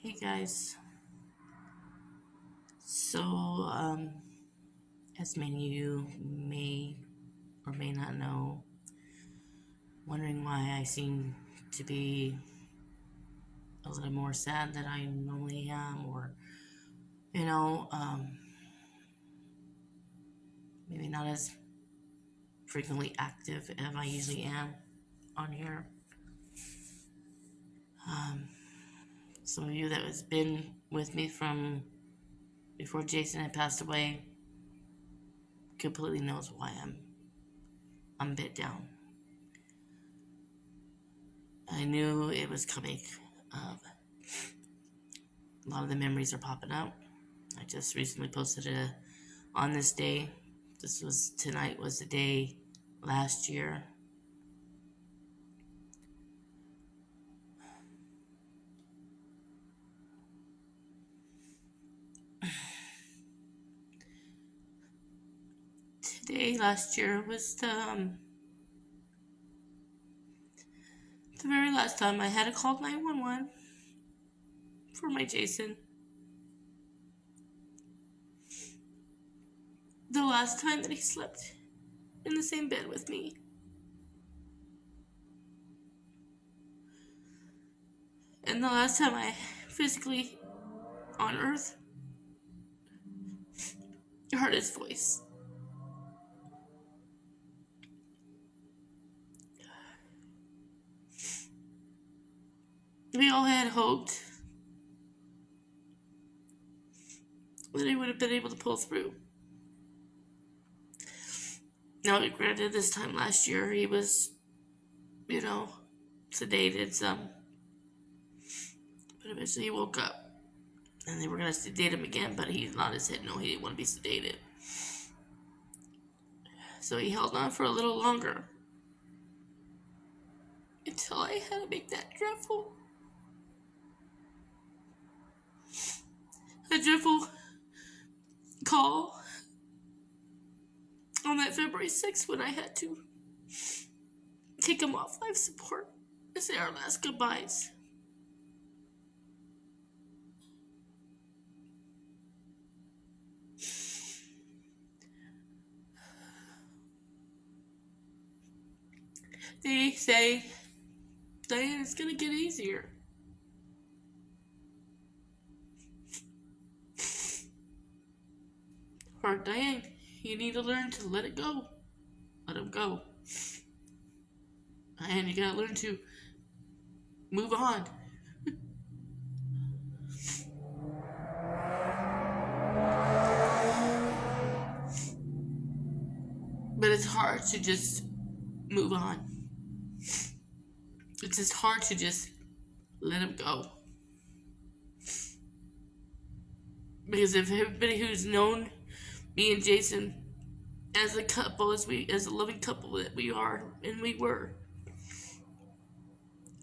Hey guys, so as many of you may or may not know, wondering why I seem to be a little more sad than I normally am, or you know, maybe not as frequently active as I usually am on here. Some of you that has been with me from before Jason had passed away completely knows why I'm a bit down. I knew it was coming. A lot of the memories are popping up. I just recently posted it on this day. Tonight was the day last year. Today last year was the very last time I had to call 911 for my Jason. The last time that he slept in the same bed with me. And the last time I physically on earth heard his voice. We all had hoped that he would have been able to pull through. Now, granted, this time last year he was, sedated some. But eventually he woke up. And they were going to sedate him again, but he nodded his head no, he didn't want to be sedated. So he held on for a little longer. Until I had to make that dreadful call on that February 6th when I had to take him off life support and say our last goodbyes. They say, Diane, it's gonna get easier. Or Diane, you need to learn to let it go. Let him go. And you gotta learn to move on. But it's hard to just move on. It's just hard to just let him go. Because if everybody who's known me and Jason as a couple, as a loving couple that we are and we were,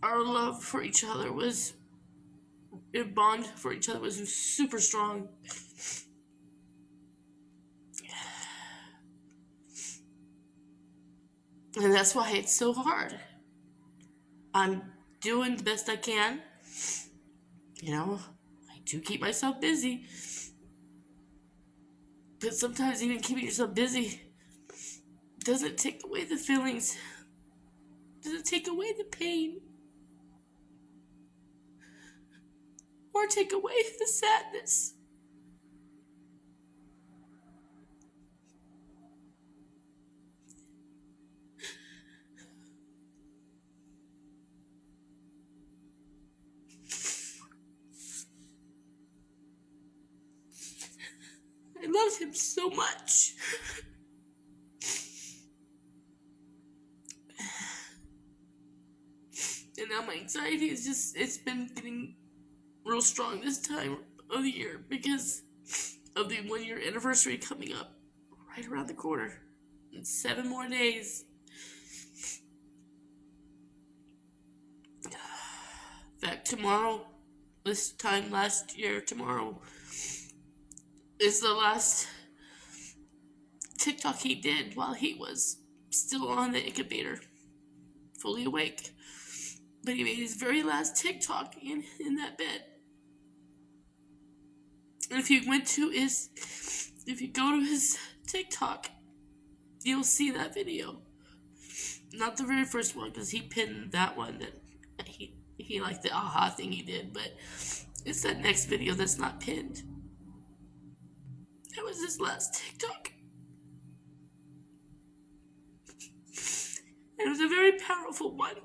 our love for each other was, a bond for each other was super strong. And that's why it's so hard. I'm doing the best I can. I do keep myself busy. But sometimes even keeping yourself busy doesn't take away the feelings. Doesn't take away the pain. Or take away the sadness. I loved him so much. And now my anxiety it's been getting real strong this time of the year because of the 1 year anniversary coming up right around the corner. In 7 more days. In fact, tomorrow, this time last year, tomorrow is the last TikTok he did while he was still on the incubator, fully awake. But he made his very last TikTok in that bed. And if you go to his TikTok, you'll see that video. Not the very first one, because he pinned that one that he liked the aha thing he did, but it's that next video that's not pinned. That was his last TikTok. And it was a very powerful one.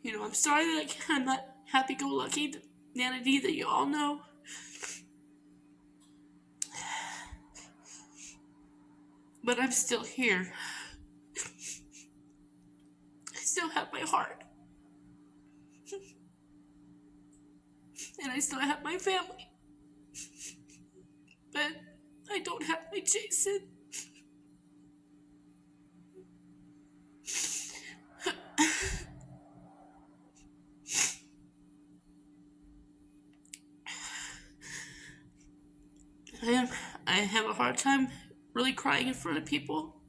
You know, I'm sorry that I'm not happy-go-lucky Nana D that you all know. But I'm still here. I still have my heart. And I still have my family. But I don't have my Jason. I have a hard time really crying in front of people.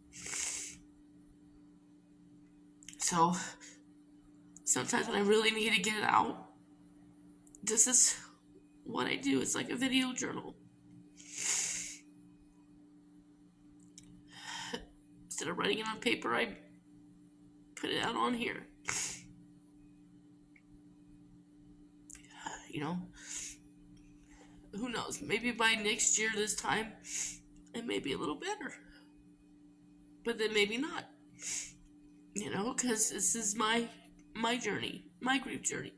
So sometimes when I really need to get it out, this is what I do. It's like a video journal. Instead of writing it on paper, I put it out on here. You know, who knows? Maybe by next year this time, it may be a little better. But then maybe not. You know, because this is my journey, my grief journey.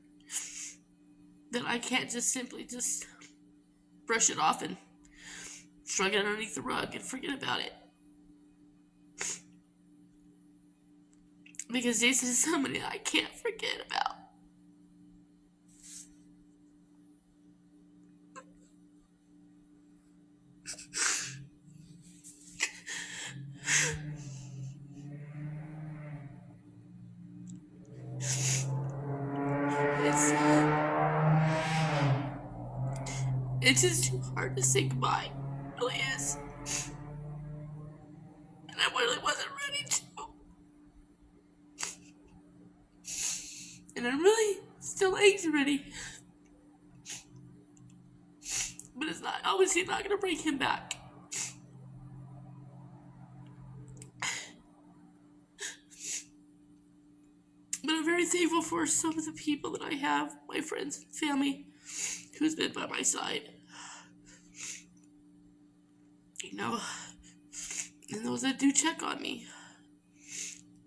That I can't just simply just brush it off and shrug it underneath the rug and forget about it. Because Jason is somebody that I can't forget about. It's just too hard to say goodbye. It really is. And I really wasn't ready to. And I'm really still ain't ready. But it's not, obviously not gonna bring him back. But I'm very thankful for some of the people that I have, my friends and family, who's been by my side. You know, and those that do check on me.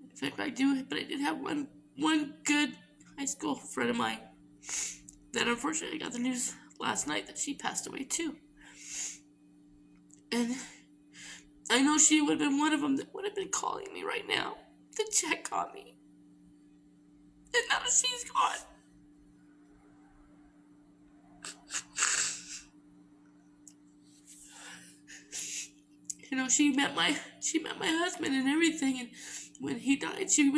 In fact, I do, but I did have one good high school friend of mine that unfortunately I got the news last night that she passed away too. And I know she would have been one of them that would have been calling me right now to check on me. And now that she's gone. You know, she met my husband and everything, and when he died, she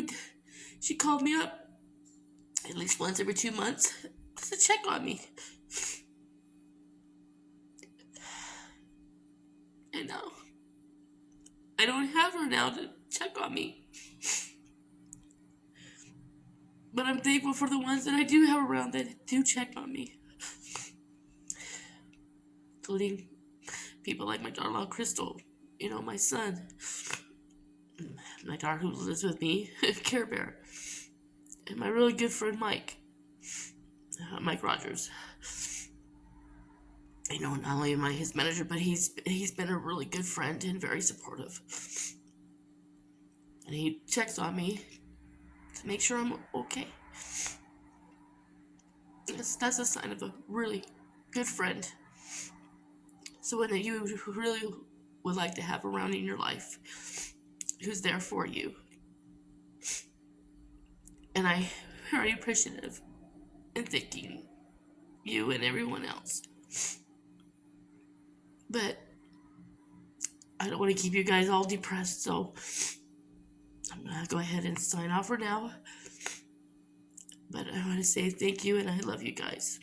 called me up at least once every 2 months to check on me. And now I don't have her now to check on me. But I'm thankful for the ones that I do have around that do check on me. Including people like my daughter-in-law, Crystal, you know, my son, my daughter who lives with me, Care Bear, and my really good friend Mike Rogers. You know, not only am I his manager, but he's been a really good friend and very supportive. And he checks on me to make sure I'm okay. That's a sign of a really good friend. Someone that you really would like to have around in your life, who's there for you. And I'm very appreciative and thanking you and everyone else. But I don't want to keep you guys all depressed, so I'm going to go ahead and sign off for now. But I want to say thank you and I love you guys.